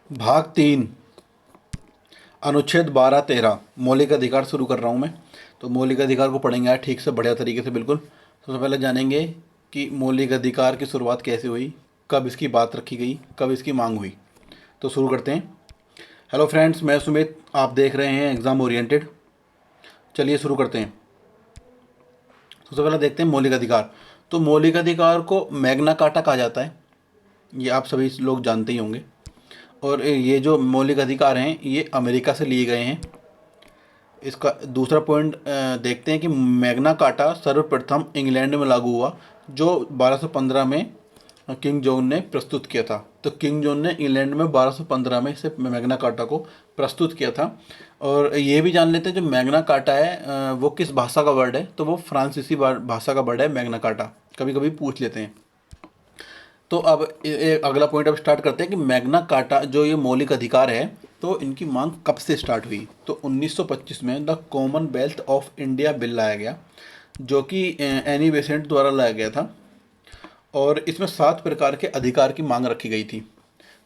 भाग 3 अनुच्छेद 12-13 मौलिक अधिकार शुरू कर रहा हूँ मैं। तो मौलिक अधिकार को पढ़ेंगे आज ठीक से बढ़िया तरीके से बिल्कुल। सबसे पहले जानेंगे कि मौलिक अधिकार की शुरुआत कैसे हुई, कब इसकी बात रखी गई, कब इसकी मांग हुई। तो शुरू करते हैं। हेलो फ्रेंड्स, मैं सुमित, आप देख रहे हैं एग्ज़ाम ओरिएंटेड। चलिए शुरू करते हैं। सबसे पहले देखते हैं मौलिक अधिकार। तो मौलिक अधिकार को मैग्ना कार्टा कहा जाता है, ये आप सभी लोग जानते ही होंगे। और ये जो मौलिक अधिकार हैं ये अमेरिका से लिए गए हैं। इसका दूसरा पॉइंट देखते हैं कि मैग्ना कार्टा सर्वप्रथम इंग्लैंड में लागू हुआ, जो 1215 में किंग जॉन ने प्रस्तुत किया था। तो किंग जॉन ने इंग्लैंड में 1215 में इसे मैग्ना कार्टा को प्रस्तुत किया था। और ये भी जान लेते हैं जो मैग्ना कार्टा है वो किस भाषा का वर्ड है। तो वो फ्रांसीसी भाषा का वर्ड है मैग्ना कार्टा, कभी कभी पूछ लेते हैं। तो अब अगला पॉइंट अब स्टार्ट करते हैं कि मैग्ना कार्टा जो ये मौलिक अधिकार है, तो इनकी मांग कब से स्टार्ट हुई। तो 1925 में the Commonwealth of India bill लाया गया, जो कि एनी बेसेंट द्वारा लाया गया था। और इसमें 7 प्रकार के अधिकार की मांग रखी गई थी।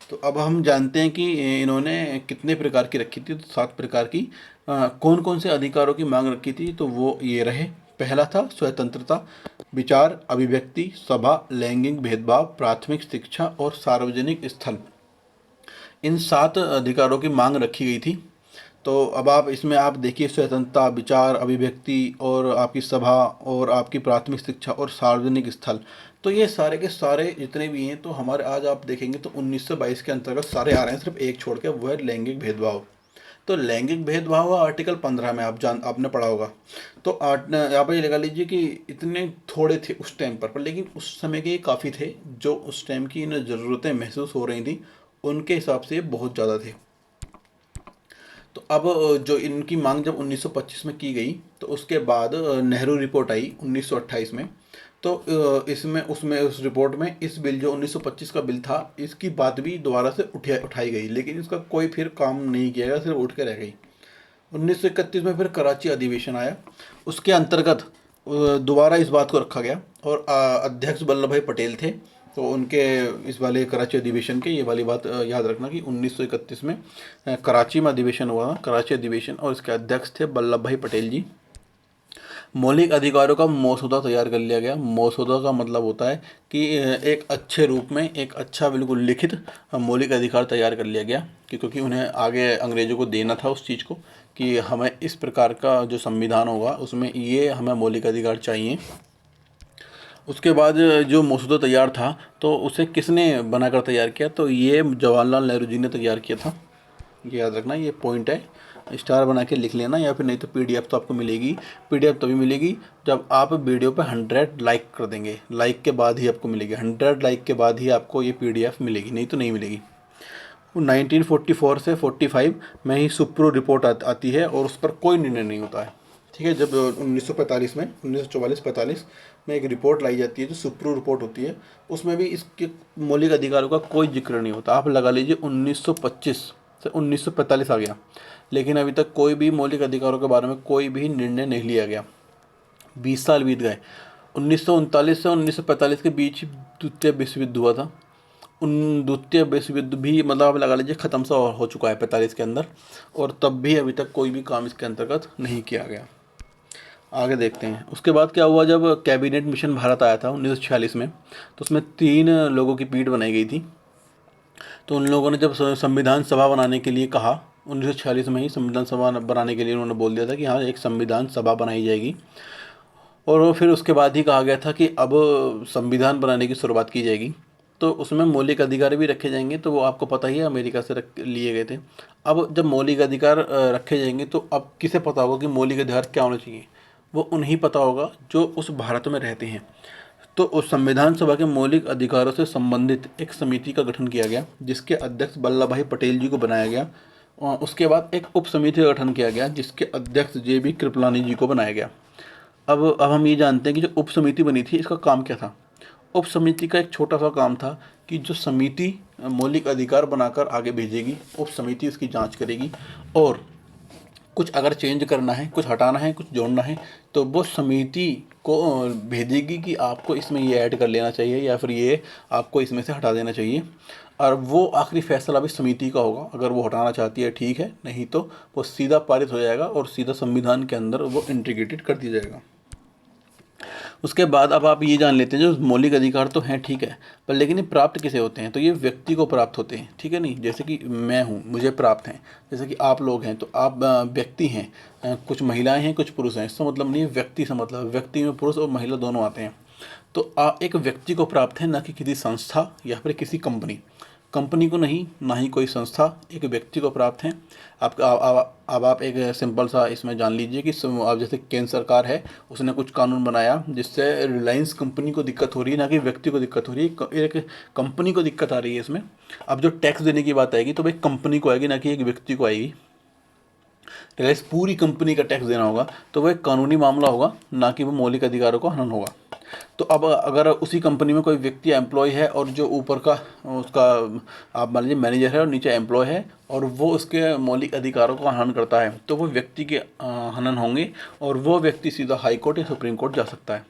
तो अब हम जानते हैं कि इन्होंने कितने प्रकार की रखी थी। तो 7 प्रकार की कौन कौन से अधिकारों की मांग रखी थी, तो वो ये रहे। पहला था स्वतंत्रता, विचार, अभिव्यक्ति, सभा, लैंगिक भेदभाव, प्राथमिक शिक्षा और सार्वजनिक स्थल। इन 7 अधिकारों की मांग रखी गई थी। तो अब आप इसमें आप देखिए स्वतंत्रता, विचार, अभिव्यक्ति और आपकी सभा और आपकी प्राथमिक शिक्षा और सार्वजनिक स्थल। तो ये सारे के सारे जितने भी हैं, तो हमारे आज आप देखेंगे तो 1922 के अंतर्गत सारे आ रहे हैं, सिर्फ एक छोड़ के, वो है लैंगिक भेदभाव। तो लैंगिक भेदभाव आर्टिकल 15 में आपने पढ़ा होगा। तो यहाँ पर ये लगा लीजिए कि इतने थोड़े थे उस टाइम पर, लेकिन उस समय के काफ़ी थे। जो उस टाइम की इन ज़रूरतें महसूस हो रही थी, उनके हिसाब से ये बहुत ज़्यादा थे। तो अब जो इनकी मांग जब 1925 में की गई, तो उसके बाद नेहरू रिपोर्ट आई 1928 में। तो इसमें उसमें उस रिपोर्ट में इस बिल जो 1925 का बिल था, इसकी बात भी दोबारा से उठाई गई, लेकिन इसका कोई फिर काम नहीं किया गया, सिर्फ उठ के रह गई। 1931 में फिर कराची अधिवेशन आया, उसके अंतर्गत दोबारा इस बात को रखा गया। और अध्यक्ष वल्लभ भाई पटेल थे। तो उनके इस वाले कराची अधिवेशन के ये वाली बात याद रखना कि 1931 में कराची में अधिवेशन हुआ, कराची अधिवेशन, और इसके अध्यक्ष थे वल्लभ भाई पटेल जी। मौलिक अधिकारों का मसौदा तैयार कर लिया गया। मसौदा का मतलब होता है कि एक अच्छे रूप में, एक अच्छा बिल्कुल लिखित मौलिक अधिकार तैयार कर लिया गया, क्योंकि उन्हें आगे अंग्रेज़ों को देना था उस चीज़ को कि हमें इस प्रकार का जो संविधान होगा उसमें ये हमें मौलिक अधिकार चाहिए। उसके बाद जो मसौदा तैयार था, तो उसे किसने बनाकर तैयार किया, तो ये जवाहरलाल नेहरू जी ने तैयार किया था। ये याद रखना, ये पॉइंट है, स्टार बना के लिख लेना, या फिर नहीं तो पीडीएफ तो आपको मिलेगी। पीडीएफ तभी मिलेगी जब आप वीडियो पे 100 लाइक कर देंगे। लाइक के बाद ही आपको मिलेगी, 100 लाइक के बाद ही आपको ये पीडीएफ मिलेगी, नहीं तो नहीं मिलेगी। 1944 से 45 में ही सुप्रू रिपोर्ट आती है, और उस पर कोई निर्णय नहीं होता है। ठीक है, जब 1945 में 1944-45 में एक रिपोर्ट लाई जाती है जो सुप्रू रिपोर्ट होती है, उसमें भी इसके मौलिक अधिकारों का कोई जिक्र नहीं होता। आप लगा लीजिए 1925 से 1945 आ गया, लेकिन अभी तक कोई भी मौलिक अधिकारों के बारे में कोई भी निर्णय नहीं लिया गया। 20 साल बीत गए। 1939 से 1945 के बीच द्वितीय विश्व युद्ध हुआ था। उन द्वितीय विश्व युद्ध भी मतलब आप लगा लीजिए ख़त्म सा हो चुका है 45 के अंदर, और तब भी अभी तक कोई भी काम इसके अंतर्गत नहीं किया गया। आगे देखते हैं उसके बाद क्या हुआ। जब कैबिनेट मिशन भारत आया था 1946 में, तो उसमें 3 लोगों की पीठ बनाई गई थी। तो उन लोगों ने जब संविधान सभा बनाने के लिए कहा, 1946 में ही संविधान सभा बनाने के लिए उन्होंने बोल दिया था कि हाँ एक संविधान सभा बनाई जाएगी। और फिर उसके बाद ही कहा गया था कि अब संविधान बनाने की शुरुआत की जाएगी। तो उसमें मौलिक अधिकार भी रखे जाएंगे। तो वो आपको पता ही है अमेरिका से लिए गए थे। अब जब मौलिक अधिकार रखे जाएंगे, तो अब किसे पता होगा कि मौलिक अधिकार क्या होना चाहिए। वो उन्हें पता होगा जो उस भारत में रहते हैं। तो उस संविधान सभा के मौलिक अधिकारों से संबंधित एक समिति का गठन किया गया, जिसके अध्यक्ष वल्लभ भाई पटेल जी को बनाया गया। और उसके बाद एक उप समिति का गठन किया गया, जिसके अध्यक्ष JB कृपलानी जी को बनाया गया। अब हम ये जानते हैं कि जो उप समिति बनी थी, इसका काम क्या था। उप समिति का एक छोटा सा काम था कि जो समिति मौलिक अधिकार बनाकर आगे भेजेगी, उप समिति इसकी जांच करेगी, और कुछ अगर चेंज करना है, कुछ हटाना है, कुछ जोड़ना है, तो वो समिति को भेजेगी कि आपको इसमें ये ऐड कर लेना चाहिए, या फिर ये आपको इसमें से हटा देना चाहिए। और वो आखिरी फैसला भी समिति का होगा। अगर वो हटाना चाहती है ठीक है, नहीं तो वो सीधा पारित हो जाएगा और सीधा संविधान के अंदर वो इंटीग्रेटेड कर दिया जाएगा। उसके बाद अब आप ये जान लेते हैं जो मौलिक अधिकार तो हैं ठीक है, पर लेकिन ये प्राप्त किसे होते हैं, तो ये व्यक्ति को प्राप्त होते हैं, ठीक है नहीं। जैसे कि मैं हूँ, मुझे प्राप्त हैं, जैसे कि आप लोग हैं तो आप व्यक्ति हैं, कुछ महिलाएं हैं कुछ पुरुष हैं, इसका मतलब नहीं है व्यक्ति से मतलब व्यक्ति में पुरुष और महिला दोनों आते हैं। तो एक व्यक्ति को प्राप्त है, ना कि किसी संस्था या फिर किसी कंपनी, कंपनी को नहीं, ना ही कोई संस्था, एक व्यक्ति को प्राप्त है। अब आप एक सिंपल सा इसमें जान लीजिए कि अब जैसे केंद्र सरकार है, उसने कुछ कानून बनाया जिससे रिलायंस कंपनी को दिक्कत हो रही है, ना कि व्यक्ति को दिक्कत हो रही है, एक कंपनी को दिक्कत आ रही है इसमें। अब जो टैक्स देने की बात आएगी तो भाई कंपनी को आएगी, ना कि एक व्यक्ति को आएगी। रिलायंस पूरी कंपनी का टैक्स देना होगा तो वह एक कानूनी मामला होगा, ना कि वो मौलिक अधिकारों का हनन होगा। तो अब अगर उसी कंपनी में कोई व्यक्ति एम्प्लॉय है और जो ऊपर का उसका आप मान लीजिए मैनेजर है और नीचे एम्प्लॉय है और वो उसके मौलिक अधिकारों का हनन करता है, तो वो व्यक्ति के हनन होंगे और वो व्यक्ति सीधा हाई कोर्ट या सुप्रीम कोर्ट जा सकता है।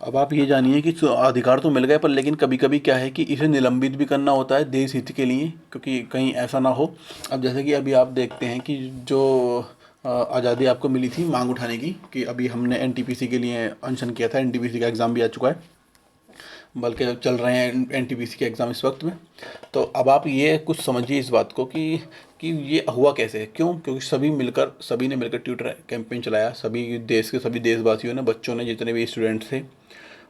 अब आप ये जानिए कि अधिकार तो मिल गए, पर लेकिन कभी कभी क्या है कि इसे निलंबित भी करना होता है देश हित के लिए, क्योंकि कहीं ऐसा ना हो। अब जैसे कि अभी आप देखते हैं कि जो आज़ादी आपको मिली थी मांग उठाने की, कि अभी हमने एनटीपीसी के लिए अनशन किया था, एनटीपीसी का एग्ज़ाम भी आ चुका है, बल्कि चल रहे हैं एनटीपीसी के एग्ज़ाम इस वक्त में। तो अब आप ये कुछ समझिए इस बात को कि ये हुआ कैसे, क्यों, क्योंकि सभी ने मिलकर ट्विटर कैंपेन चलाया, सभी देश के सभी देशवासियों ने, बच्चों ने, जितने भी स्टूडेंट्स थे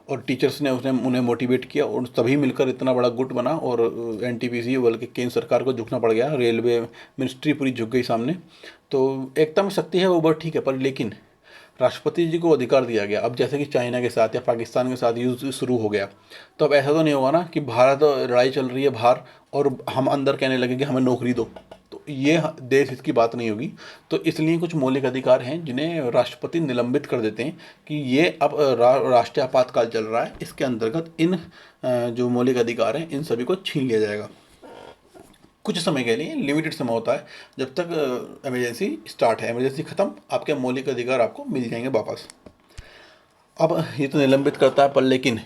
और टीचर्स ने उन्हें मोटिवेट किया और सभी मिलकर इतना बड़ा गुट बना और एनटीपीसी बल्कि केंद्र सरकार को झुकना पड़ गया, रेलवे मिनिस्ट्री पूरी झुक गई सामने। तो एकता में शक्ति है वो बात ठीक है, पर लेकिन राष्ट्रपति जी को अधिकार दिया गया। अब जैसे कि चाइना के साथ या पाकिस्तान के साथ युद्ध शुरू हो गया, तो अब ऐसा तो नहीं होगा ना कि भारत लड़ाई चल रही है बाहर और हम अंदर कहने लगे कि हमें नौकरी दो, तो ये देश हित की बात नहीं होगी। तो इसलिए कुछ मौलिक अधिकार हैं जिन्हें राष्ट्रपति निलंबित कर देते हैं कि ये अब राष्ट्रीय आपातकाल चल रहा है, इसके अंतर्गत इन जो मौलिक अधिकार हैं इन सभी को छीन लिया जाएगा। कुछ समय के लिए, लिमिटेड समय होता है, जब तक इमरजेंसी स्टार्ट है, इमरजेंसी ख़त्म, आपके मौलिक अधिकार आपको मिल जाएंगे वापस। अब ये तो निलंबित करता है, पर लेकिन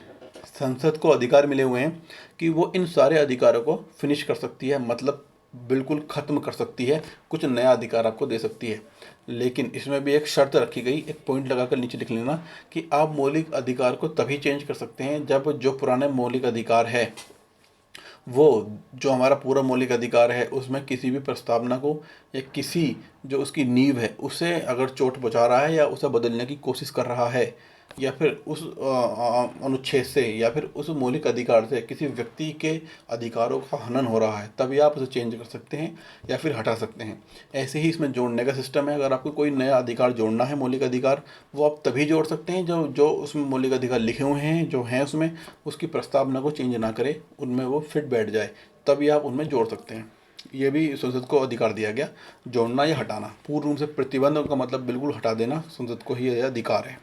संसद को अधिकार मिले हुए हैं कि वो इन सारे अधिकारों को फिनिश कर सकती है, मतलब बिल्कुल ख़त्म कर सकती है, कुछ नया अधिकार आपको दे सकती है। लेकिन इसमें भी एक शर्त रखी गई, एक पॉइंट लगाकर नीचे लिख लेना कि आप मौलिक अधिकार को तभी चेंज कर सकते हैं जब जो पुराने मौलिक अधिकार है, वो जो हमारा पूरा मौलिक अधिकार है उसमें किसी भी प्रस्तावना को या किसी जो उसकी नींव है उसे अगर चोट पहुंचा रहा है या उसे बदलने की कोशिश कर रहा है, या फिर उस अनुच्छेद से या फिर उस मौलिक अधिकार से किसी व्यक्ति के अधिकारों का हनन हो रहा है, तभी आप उसे चेंज कर सकते हैं या फिर हटा सकते हैं। ऐसे ही इसमें जोड़ने का सिस्टम है। अगर आपको कोई नया अधिकार जोड़ना है, मौलिक अधिकार, वो आप तभी जोड़ सकते हैं जो जो उसमें मौलिक अधिकार लिखे हुए हैं जो हैं उसमें, उसकी प्रस्तावना को चेंज ना करे, उनमें वो फिट बैठ जाए, तभी आप उनमें जोड़ सकते हैं। ये भी संसद को अधिकार दिया गया, जोड़ना या हटाना। पूर्ण रूप से प्रतिबंध का मतलब बिल्कुल हटा देना संसद को ही यह अधिकार है।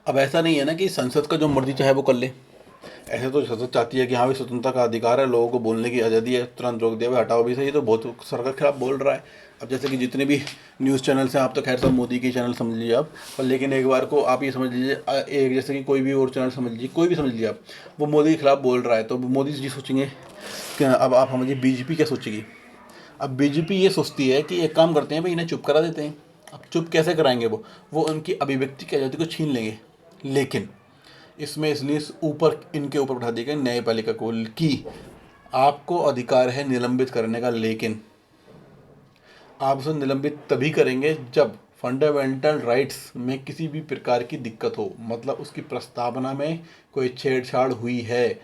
अब ऐसा नहीं है ना कि संसद का जो मर्जी चाहे वो कर ले। ऐसे तो संसद चाहती है कि हाँ भाई स्वतंत्रता का अधिकार है, लोगों को बोलने की आज़ादी है, तुरंत रोक दिया भाई, हटाओ भी सही, तो बहुत सरकार के खिलाफ बोल रहा है। अब जैसे कि जितने भी न्यूज़ चैनल्स हैं, आप तो खैर सब मोदी के चैनल समझ लीजिए आप, पर लेकिन एक बार को आप ये समझ लीजिए, एक जैसे कि कोई भी और चैनल समझ लीजिए, कोई भी समझ लीजिए आप, वो मोदी के खिलाफ बोल रहा है, तो मोदी जी सोचेंगे कि अब आप समझिए बीजेपी क्या सोचेगी। अब बीजेपी ये सोचती है कि एक काम करते हैं भाई, इन्हें चुप करा देते हैं। अब चुप कैसे कराएंगे, वो उनकी अभिव्यक्ति की आज़ादी को छीन लेंगे। लेकिन इसमें इसलिए ऊपर इनके ऊपर उठा दिया गया न्यायपालिका को कि आपको अधिकार है निलंबित करने का, लेकिन आप उसे निलंबित तभी करेंगे जब फंडामेंटल राइट्स में किसी भी प्रकार की दिक्कत हो, मतलब उसकी प्रस्तावना में कोई छेड़छाड़ हुई है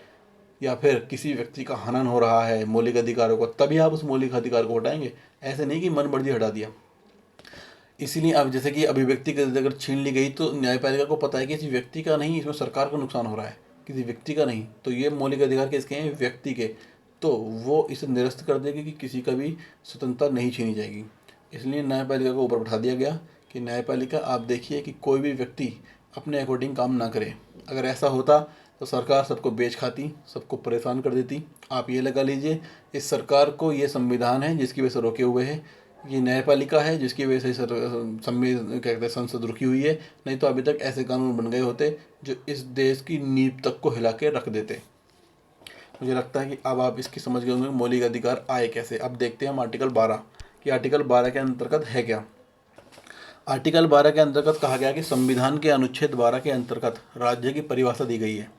या फिर किसी व्यक्ति का हनन हो रहा है मौलिक अधिकारों को, तभी आप उस मौलिक अधिकार को हटाएंगे। ऐसे नहीं कि मन मर्जी हटा दिया। इसीलिए अब जैसे कि अभिव्यक्ति की अगर छीन ली गई तो न्यायपालिका को पता है कि किसी व्यक्ति का नहीं, इसमें सरकार को नुकसान हो रहा है, किसी व्यक्ति का नहीं, तो ये मौलिक अधिकार किसके हैं, व्यक्ति के, तो वो इसे निरस्त कर देगी कि किसी का भी स्वतंत्रता नहीं छीनी जाएगी। इसलिए न्यायपालिका को ऊपर बैठा दिया गया कि न्यायपालिका आप देखिए कि कोई भी व्यक्ति अपने अकॉर्डिंग काम ना करे। अगर ऐसा होता तो सरकार सबको बेच खाती, सबको परेशान कर देती। आप ये लगा लीजिए, इस सरकार को ये संविधान है जिसकी वजह से रोके हुए है, ये न्यायपालिका है जिसकी वजह से संविधान क्या कहते हैं संसद रुकी हुई है, नहीं तो अभी तक ऐसे कानून बन गए होते जो इस देश की नींव तक को हिला के रख देते। मुझे लगता है कि अब आप इसकी समझ गए होंगे मौलिक अधिकार आए कैसे। अब देखते हैं हम आर्टिकल 12 कि आर्टिकल 12 के अंतर्गत है क्या। आर्टिकल 12 के अंतर्गत कहा गया कि संविधान के अनुच्छेद 12 के अंतर्गत राज्य की परिभाषा दी गई है।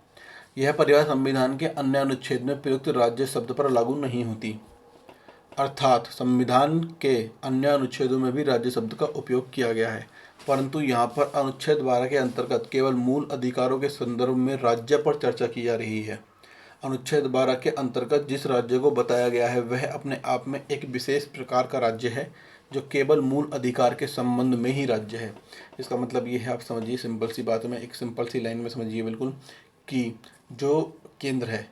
यह परिभाषा संविधान के अन्य अनुच्छेद में प्रयुक्त राज्य शब्द पर लागू नहीं होती, अर्थात संविधान के अन्य अनुच्छेदों में भी राज्य शब्द का उपयोग किया गया है, परंतु यहाँ पर अनुच्छेद 12 के अंतर्गत केवल मूल अधिकारों के संदर्भ में राज्य पर चर्चा की जा रही है। अनुच्छेद 12 के अंतर्गत जिस राज्य को बताया गया है वह अपने आप में एक विशेष प्रकार का राज्य है जो केवल मूल अधिकार के संबंध में ही राज्य है। इसका मतलब ये है, आप समझिए सिंपल सी बात में, एक सिंपल सी लाइन में समझिए बिल्कुल, कि जो केंद्र है,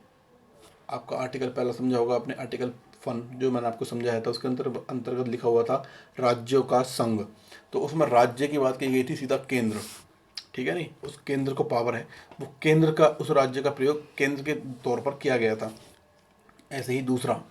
आपका आर्टिकल पहला समझा होगा आपने, आर्टिकल 1 जो मैंने आपको समझाया था उसके अंतर्गत लिखा हुआ था राज्यों का संघ, तो उसमें राज्य की बात की गई थी सीधा केंद्र, ठीक है नहीं, उस केंद्र को पावर है, वो केंद्र का उस राज्य का प्रयोग केंद्र के तौर पर किया गया था। ऐसे ही दूसरा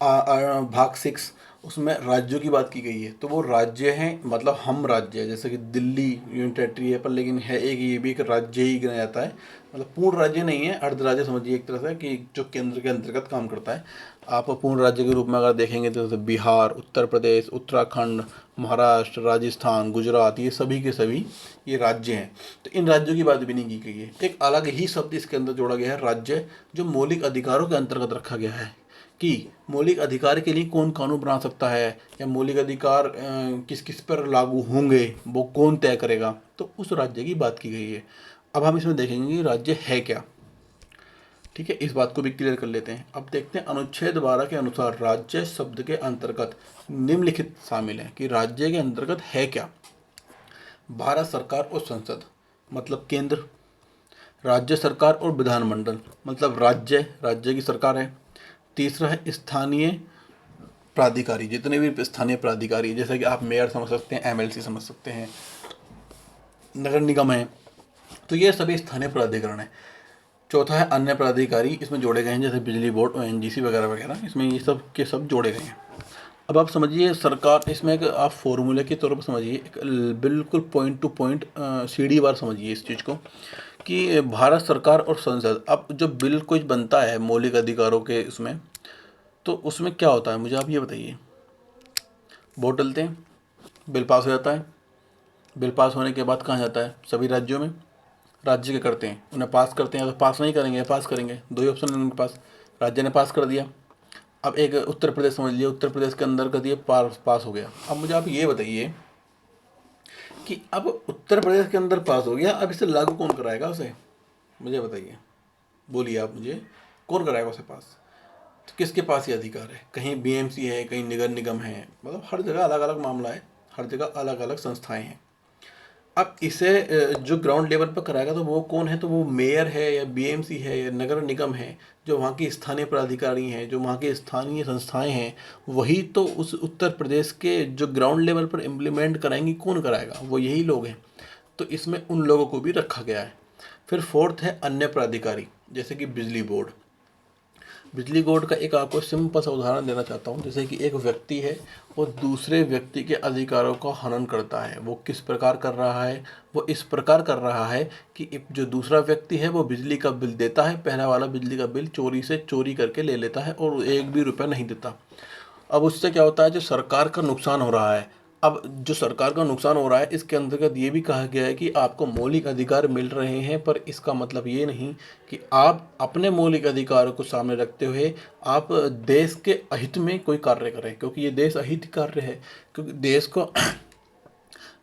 भाग 6 उसमें राज्यों की बात की गई है, तो वो राज्य हैं, मतलब हम राज्य है, जैसे कि दिल्ली यूनियन टेरिटरी है पर लेकिन है एक, ये भी एक राज्य ही गिना जाता है, मतलब पूर्ण राज्य नहीं है, अर्ध राज्य समझिए एक तरह से, कि जो केंद्र के अंतर्गत काम करता है। आप पूर्ण राज्य के रूप में अगर देखेंगे तो जैसे बिहार, उत्तर प्रदेश, उत्तराखंड, महाराष्ट्र, राजस्थान, गुजरात, ये सभी के सभी ये राज्य हैं। तो इन राज्यों की बात भी नहीं की गई है। एक अलग ही शब्द इसके अंदर जोड़ा गया है राज्य, जो मौलिक अधिकारों के अंतर्गत रखा गया है कि मौलिक अधिकार के लिए कौन कानून बना सकता है या मौलिक अधिकार किस किस पर लागू होंगे वो कौन तय करेगा, तो उस राज्य की बात की गई है। अब हम इसमें देखेंगे कि राज्य है क्या, ठीक है, इस बात को भी क्लियर कर लेते हैं। अब देखते हैं अनुच्छेद 12 के अनुसार राज्य शब्द के अंतर्गत निम्नलिखित शामिल है कि राज्य के अंतर्गत है क्या। भारत सरकार और संसद मतलब केंद्र, राज्य सरकार और विधानमंडल मतलब राज्य की सरकार है। तीसरा है स्थानीय प्राधिकारी, जितने भी स्थानीय प्राधिकारी, जैसे कि आप मेयर समझ सकते हैं, एमएलसी समझ सकते हैं, नगर निगम है, तो ये सभी स्थानीय प्राधिकरण है। चौथा है अन्य प्राधिकारी, इसमें जोड़े गए हैं जैसे बिजली बोर्ड, ओएनजीसी वगैरह वगैरह, इसमें ये सब के सब जोड़े गए हैं। अब आप समझिए सरकार, इसमें एक आप फॉर्मूले के तौर पर समझिए, एक बिल्कुल पॉइंट टू पॉइंट सीढ़ी बार समझिए इस चीज़ को कि भारत सरकार और संसद, अब जो बिल कुछ बनता है मौलिक अधिकारों के उसमें, तो उसमें क्या होता है मुझे आप ये बताइए। वोट डलते हैं, बिल पास हो जाता है, बिल पास होने के बाद कहाँ जाता है, सभी राज्यों में। राज्य क्या करते हैं, उन्हें पास करते हैं, या तो पास नहीं करेंगे या पास करेंगे, दो ही ऑप्शन है उनके पास। राज्य ने पास कर दिया। अब एक उत्तर प्रदेश समझ लीजिए, उत्तर प्रदेश के अंदर कर दिए, पास हो गया। अब मुझे आप ये बताइए कि अब उत्तर प्रदेश के अंदर पास हो गया, अब इसे लागू कौन कराएगा उसे, मुझे बताइए, बोलिए आप मुझे, कौन कराएगा उसे पास। तो किसके पास ये अधिकार है, कहीं बीएमसी है, कहीं नगर निगम है, मतलब हर जगह अलग अलग मामला है, हर जगह अलग अलग संस्थाएं हैं। अब इसे जो ग्राउंड लेवल पर कराएगा तो वो कौन है, तो वो मेयर है या बीएमसी है या नगर निगम है, जो वहाँ की स्थानीय प्राधिकारी हैं, जो वहाँ की स्थानीय संस्थाएं हैं, वही तो उस उत्तर प्रदेश के जो ग्राउंड लेवल पर इम्प्लीमेंट कराएंगी, कौन कराएगा, वो यही लोग हैं। तो इसमें उन लोगों को भी रखा गया है। फिर फोर्थ है अन्य प्राधिकारी, जैसे कि बिजली बोर्ड। बिजली बोर्ड का एक आपको सिंपल सा उदाहरण देना चाहता हूँ, जैसे कि एक व्यक्ति है, वो दूसरे व्यक्ति के अधिकारों का हनन करता है। वो किस प्रकार कर रहा है, वो इस प्रकार कर रहा है कि जो दूसरा व्यक्ति है वो बिजली का बिल देता है, पहला वाला बिजली का बिल चोरी करके ले लेता है और एक भी रुपया नहीं देता। अब उससे क्या होता है, जो सरकार का नुकसान हो रहा है। अब जो सरकार का नुकसान हो रहा है, इसके अंतर्गत ये भी कहा गया है कि आपको मौलिक अधिकार मिल रहे हैं, पर इसका मतलब ये नहीं कि आप अपने मौलिक अधिकारों को सामने रखते हुए आप देश के अहित में कोई कार्य करें, क्योंकि ये देश अहित कार्य है। क्योंकि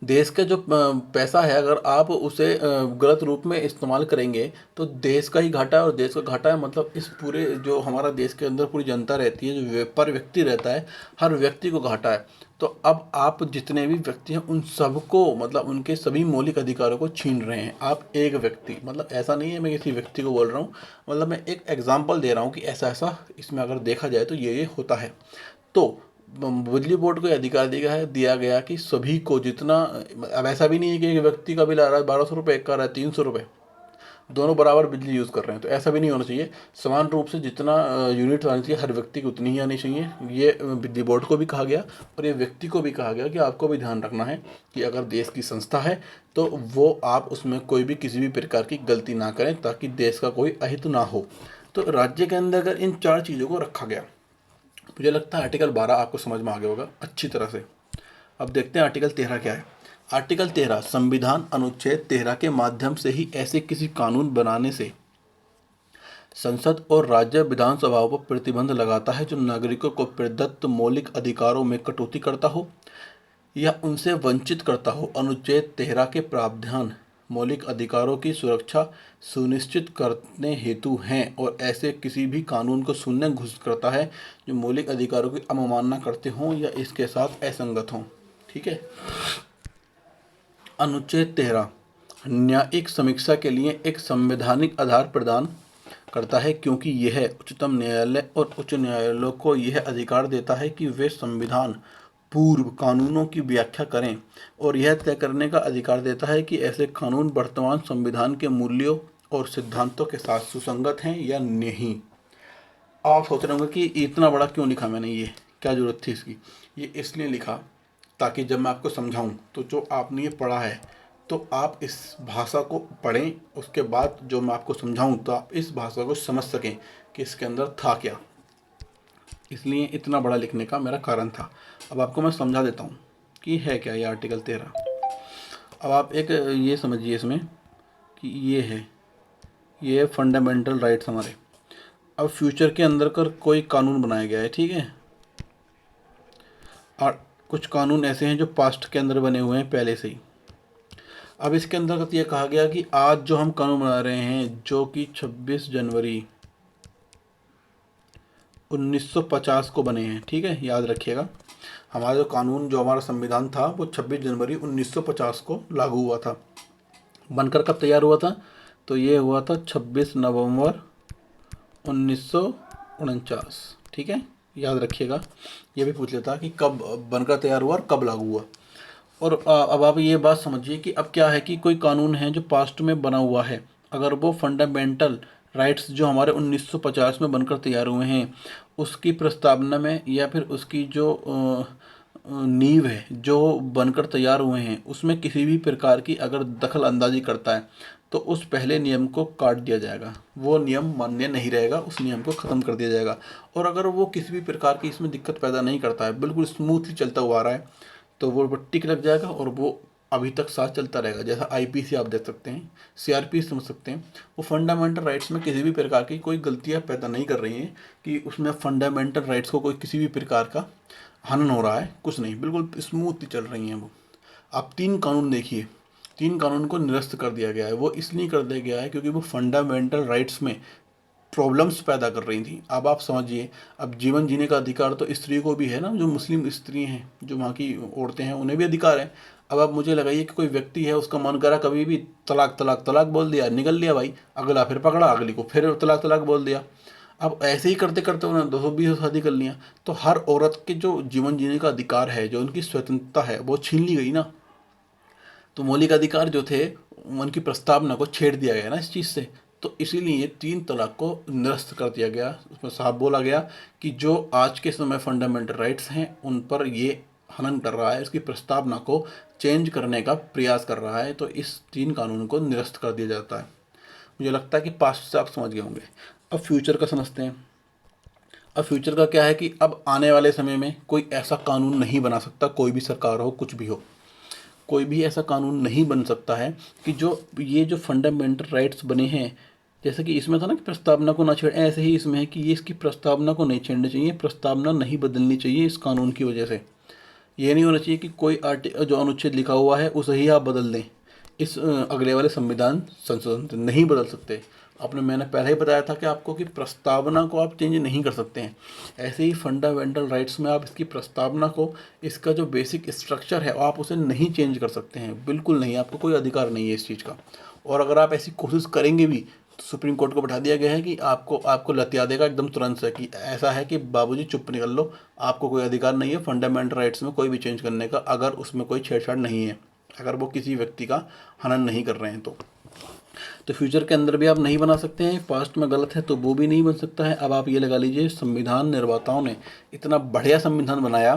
देश का जो पैसा है, अगर आप उसे गलत रूप में इस्तेमाल करेंगे तो देश का ही घाटा है, और देश का घाटा है मतलब इस पूरे जो हमारा देश के अंदर पूरी जनता रहती है, जो पर व्यक्ति रहता है, हर व्यक्ति को घाटा है। तो अब आप जितने भी व्यक्ति हैं उन सबको, मतलब उनके सभी मौलिक अधिकारों को छीन रहे हैं आप। एक व्यक्ति, मतलब ऐसा नहीं है मैं किसी व्यक्ति को बोल रहा हूँ, मतलब मैं एक एग्जाम्पल दे रहा हूँ कि ऐसा ऐसा इसमें अगर देखा जाए तो ये होता है। तो बिजली बोर्ड को अधिकार दिया गया कि सभी को जितना, अब ऐसा भी नहीं है कि एक व्यक्ति का बिल आ रहा है 1200 रुपये, एक का आ रहा है 300 रुपये, दोनों बराबर बिजली यूज़ कर रहे हैं, तो ऐसा भी नहीं होना चाहिए। समान रूप से जितना यूनिट आनी चाहिए हर व्यक्ति को उतनी ही आनी चाहिए, ये बिजली बोर्ड को भी कहा गया और ये व्यक्ति को भी कहा गया कि आपको भी ध्यान रखना है कि अगर देश की संस्था है तो वो आप उसमें कोई भी किसी भी प्रकार की गलती ना करें, ताकि देश का कोई अहित ना हो। तो राज्य के अंदर अगर इन 4 चीज़ों को रखा गया, मुझे लगता है आर्टिकल 12 आपको समझ में आ गया होगा अच्छी तरह से। अब देखते हैं आर्टिकल 13 क्या है। आर्टिकल 13 संविधान अनुच्छेद 13 के माध्यम से ही ऐसे किसी कानून बनाने से संसद और राज्य विधानसभाओं पर प्रतिबंध लगाता है जो नागरिकों को प्रदत्त मौलिक अधिकारों में कटौती करता हो या उनसे वंचित करता हो। अनुच्छेद 13 के प्रावधान मौलिक अधिकारों की सुरक्षा सुनिश्चित करने हेतु हैं और ऐसे किसी भी कानून को शून्य घोषित करता है जो मौलिक अधिकारों की अवमानना करते हों या इसके साथ असंगत हों। ठीक है। अनुच्छेद 13 न्यायिक समीक्षा के लिए एक संवैधानिक आधार प्रदान करता है क्योंकि यह उच्चतम न्यायालय और उच्च न्यायालयों को यह अधिकार देता है कि वे संविधान पूर्व कानूनों की व्याख्या करें और यह तय करने का अधिकार देता है कि ऐसे कानून वर्तमान संविधान के मूल्यों और सिद्धांतों के साथ सुसंगत हैं या नहीं। आप सोच रहे होंगे कि इतना बड़ा क्यों लिखा मैंने, ये क्या जरूरत थी इसकी। ये इसलिए लिखा ताकि जब मैं आपको समझाऊं तो जो आपने ये पढ़ा है तो आप इस भाषा को पढ़ें, उसके बाद जो मैं आपको समझाऊं तो आप इस भाषा को समझ सकें कि इसके अंदर था क्या। इसलिए इतना बड़ा लिखने का मेरा कारण था। अब आपको मैं समझा देता हूँ कि है क्या ये आर्टिकल 13। अब आप एक ये समझिए इसमें कि ये है फंडामेंटल राइट्स हमारे। अब फ्यूचर के अंदर कर कोई कानून बनाया गया है, ठीक है, और कुछ कानून ऐसे हैं जो पास्ट के अंदर बने हुए हैं पहले से ही। अब इसके अंतर्गत ये कहा गया कि आज जो हम कानून बना रहे हैं जो कि 26 जनवरी 1950 को बने हैं, ठीक है, याद रखिएगा। हमारा जो कानून, जो हमारा संविधान था वो 26 जनवरी 1950 को लागू हुआ था। बनकर कब तैयार हुआ था? तो ये हुआ था 26 नवंबर 1949, ठीक है, याद रखिएगा। ये भी पूछ लेता कि कब बनकर तैयार हुआ और कब लागू हुआ। और अब आप ये बात समझिए कि अब क्या है कि कोई कानून है जो पास्ट में बना हुआ है, अगर वो फंडामेंटल राइट्स जो हमारे 1950 में बनकर तैयार हुए हैं उसकी प्रस्तावना में या फिर उसकी जो नींव है जो बनकर तैयार हुए हैं उसमें किसी भी प्रकार की अगर दखल अंदाजी करता है तो उस पहले नियम को काट दिया जाएगा, वो नियम मान्य नहीं रहेगा, उस नियम को ख़त्म कर दिया जाएगा। और अगर वो किसी भी प्रकार की इसमें दिक्कत पैदा नहीं करता है, बिल्कुल स्मूथली चलता हुआ आ रहा है, तो वो टिक लग जाएगा और वो अभी तक साथ चलता रहेगा। जैसा आईपीसी आप देख सकते हैं, सीआरपी समझ सकते हैं, वो फंडामेंटल राइट्स में किसी भी प्रकार की कोई गलतियां पैदा नहीं कर रही हैं कि उसमें फंडामेंटल राइट्स को कोई किसी भी प्रकार का हनन हो रहा है, कुछ नहीं, बिल्कुल स्मूथली चल रही हैं वो। आप 3 कानून देखिए, 3 कानून को निरस्त कर दिया गया है। वो इसलिए कर दिया गया है क्योंकि वो फंडामेंटल राइट्स में प्रॉब्लम्स पैदा कर रही थी। अब आप समझिए, अब जीवन जीने का अधिकार तो स्त्री को भी है ना, जो मुस्लिम स्त्री हैं, जो वहाँ की औरतें हैं, उन्हें भी अधिकार है। अब आप मुझे लगाइए कि कोई व्यक्ति है, उसका मन करा कभी भी तलाक तलाक तलाक बोल दिया, निकल लिया भाई, अगला फिर पकड़ा, अगली को फिर तलाक तलाक बोल दिया। अब ऐसे ही करते करते उन्होंने 220 शादी कर लिया। तो हर औरत के जो जीवन जीने का अधिकार है, जो उनकी स्वतंत्रता है, वो छीन ली गई ना। तो मौलिक अधिकार जो थे उनकी प्रस्तावना को छेड़ दिया गया ना इस चीज़ से। तो इसीलिए 3 तलाक को निरस्त कर दिया गया। उसमें साफ बोला गया कि जो आज के समय फंडामेंटल राइट्स हैं उन पर ये हनन कर रहा है, इसकी प्रस्तावना को चेंज करने का प्रयास कर रहा है, तो इस 3 कानून को निरस्त कर दिया जाता है। मुझे लगता है कि पास्ट से आप समझ गए होंगे। अब फ्यूचर का समझते हैं। अब फ्यूचर का क्या है कि अब आने वाले समय में कोई ऐसा कानून नहीं बना सकता, कोई भी सरकार हो, कुछ भी हो, कोई भी ऐसा कानून नहीं बन सकता है कि जो ये जो फंडामेंटल राइट्स बने हैं, जैसे कि इसमें था ना कि प्रस्तावना को ना छेड़, ऐसे ही इसमें है कि ये इसकी प्रस्तावना को नहीं छेड़नी चाहिए, प्रस्तावना नहीं बदलनी चाहिए इस कानून की वजह से। ये नहीं होना चाहिए कि कोई जो अनुच्छेद लिखा हुआ है उसे ही आप बदल दें, इस अगले वाले संविधान संशोधन से नहीं बदल सकते। मैंने पहले ही बताया था कि आपको कि प्रस्तावना को आप चेंज नहीं कर सकते हैं। ऐसे ही फंडामेंटल राइट्स में आप इसकी प्रस्तावना को, इसका जो बेसिक स्ट्रक्चर है आप उसे नहीं चेंज कर सकते हैं, बिल्कुल नहीं, आपको कोई अधिकार नहीं है इस चीज़ का। और अगर आप ऐसी कोशिश करेंगे भी तो सुप्रीम कोर्ट को बैठा दिया गया है कि आपको लतिया देगा एकदम तुरंत से कि ऐसा है कि बाबूजी चुप निकल लो, आपको कोई अधिकार नहीं है फंडामेंटल राइट्स में कोई भी चेंज करने का, अगर उसमें कोई छेड़छाड़ नहीं है, अगर वो किसी व्यक्ति का हनन नहीं कर रहे हैं तो फ्यूचर के अंदर भी आप नहीं बना सकते हैं। पास्ट में गलत है तो वो भी नहीं बन सकता है। अब आप ये लगा लीजिए, संविधान निर्माताओं ने इतना बढ़िया संविधान बनाया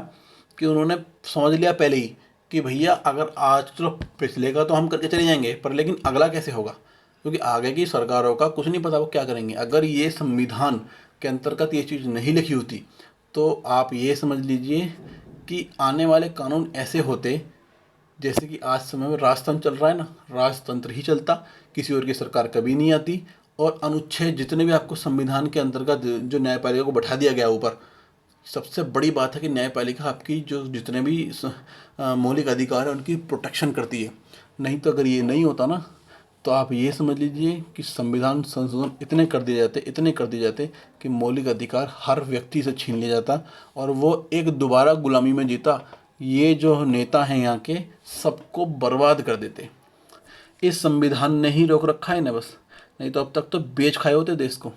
कि उन्होंने समझ लिया पहले ही कि भैया अगर आज चलो पिछले का तो हम करके चले जाएंगे, पर लेकिन अगला कैसे होगा, क्योंकि आगे की सरकारों का कुछ नहीं पता वो क्या करेंगे। अगर ये संविधान के अंतर्गत ये चीज़ नहीं लिखी होती तो आप ये समझ लीजिए कि आने वाले कानून ऐसे होते जैसे कि आज समय में राजतंत्र चल रहा है ना, राजतंत्र ही चलता, किसी और की सरकार कभी नहीं आती। और अनुच्छेद जितने भी आपको संविधान के अंतर्गत जो न्यायपालिका को बैठा दिया गया ऊपर, सबसे बड़ी बात है कि न्यायपालिका आपकी जो जितने भी मौलिक अधिकार है उनकी प्रोटेक्शन करती है। नहीं तो अगर ये नहीं होता ना, तो आप ये समझ लीजिए कि संविधान संशोधन इतने कर दिए जाते कि मौलिक अधिकार हर व्यक्ति से छीन लिया जाता और वो एक दोबारा गुलामी में जीता। ये जो नेता हैं यहाँ के, सबको बर्बाद कर देते। इस संविधान ने ही रोक रखा है ना बस, नहीं तो अब तक तो बेच खाए होते देश को।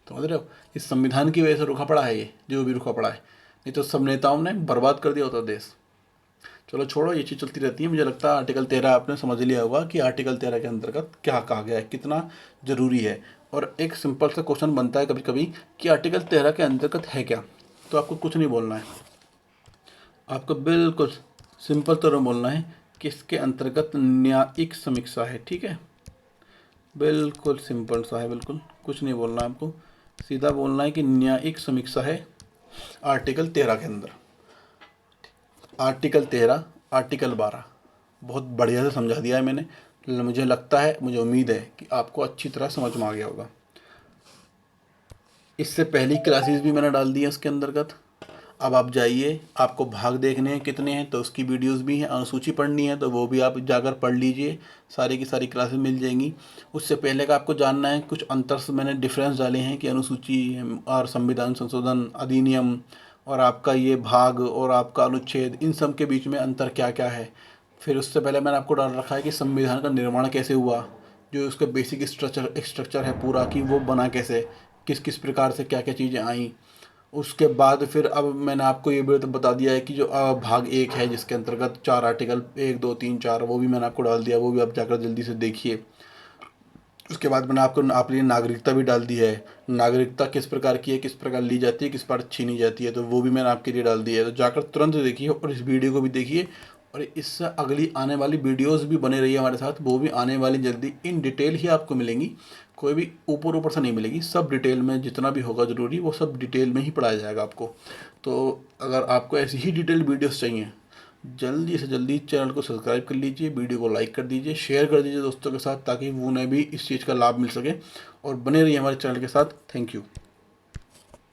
समझ रहे हो, इस संविधान की वजह से रुका पड़ा है, ये जो भी रुका पड़ा है, नहीं तो सब नेताओं ने बर्बाद कर दिया होता देश। चलो छोड़ो, ये चीज़ चलती रहती है। मुझे लगता है आर्टिकल 13 आपने समझ लिया होगा कि आर्टिकल 13 के अंतर्गत क्या कहा गया है, कितना ज़रूरी है। और एक सिंपल सा क्वेश्चन बनता है कभी कभी कि आर्टिकल 13 के अंतर्गत है क्या, तो आपको कुछ नहीं बोलना है, आपको बिल्कुल सिंपल तरह बोलना है कि इसके अंतर्गत न्यायिक समीक्षा है। ठीक है, बिल्कुल सिंपल सा है, बिल्कुल कुछ नहीं बोलना है आपको, सीधा बोलना है कि न्यायिक समीक्षा है आर्टिकल 13 के अंदर। आर्टिकल 13, आर्टिकल 12 बहुत बढ़िया से समझा दिया है मैंने। मुझे लगता है, मुझे उम्मीद है कि आपको अच्छी तरह समझ में आ गया होगा। इससे पहली क्लासेस भी मैंने डाल दी है इसके अंतर्गत। अब आप जाइए, आपको भाग देखने हैं कितने हैं तो उसकी वीडियोस भी हैं, अनुसूची पढ़नी है तो वो भी आप जाकर पढ़ लीजिए, सारी की सारी क्लासेस मिल जाएंगी। उससे पहले का आपको जानना है कुछ अंतर से मैंने डिफरेंस डाले हैं कि अनुसूची और संविधान संशोधन अधिनियम और आपका ये भाग और आपका अनुच्छेद, इन सब के बीच में अंतर क्या क्या है। फिर उससे पहले मैंने आपको डाल रखा है कि संविधान का निर्माण कैसे हुआ, जो उसका बेसिक स्ट्रक्चर है पूरा, कि वो बना कैसे, किस किस प्रकार से क्या क्या चीज़ें आई। उसके बाद फिर अब मैंने आपको ये भी तो बता दिया है कि जो भाग 1 है जिसके अंतर्गत 4 आर्टिकल 1 2 3 4, वो भी मैंने आपको डाल दिया, वो भी आप जाकर जल्दी से देखिए। उसके बाद मैंने आपको आपके लिए नागरिकता भी डाल दी है, नागरिकता किस प्रकार की है, किस प्रकार ली जाती है, किस प्रकार छीनी जाती है, तो वो भी मैंने आपके लिए डाल दिया है। तो जाकर तुरंत देखिए और इस वीडियो को भी देखिए, और इससे अगली आने वाली वीडियोस भी बने रही है हमारे साथ, वो भी आने वाली जल्दी इन डिटेल ही आपको मिलेंगी। कोई भी ऊपर ऊपर से नहीं मिलेगी, सब डिटेल में जितना भी होगा ज़रूरी वो सब डिटेल में ही पढ़ाया जाएगा आपको। तो अगर आपको ऐसी ही डिटेल वीडियोस चाहिए, जल्दी से जल्दी चैनल को सब्सक्राइब कर लीजिए, वीडियो को लाइक कर दीजिए, शेयर कर दीजिए दोस्तों के साथ, ताकि उन्हें भी इस चीज़ का लाभ मिल सके। और बने रहिए हमारे चैनल के साथ। Thank you.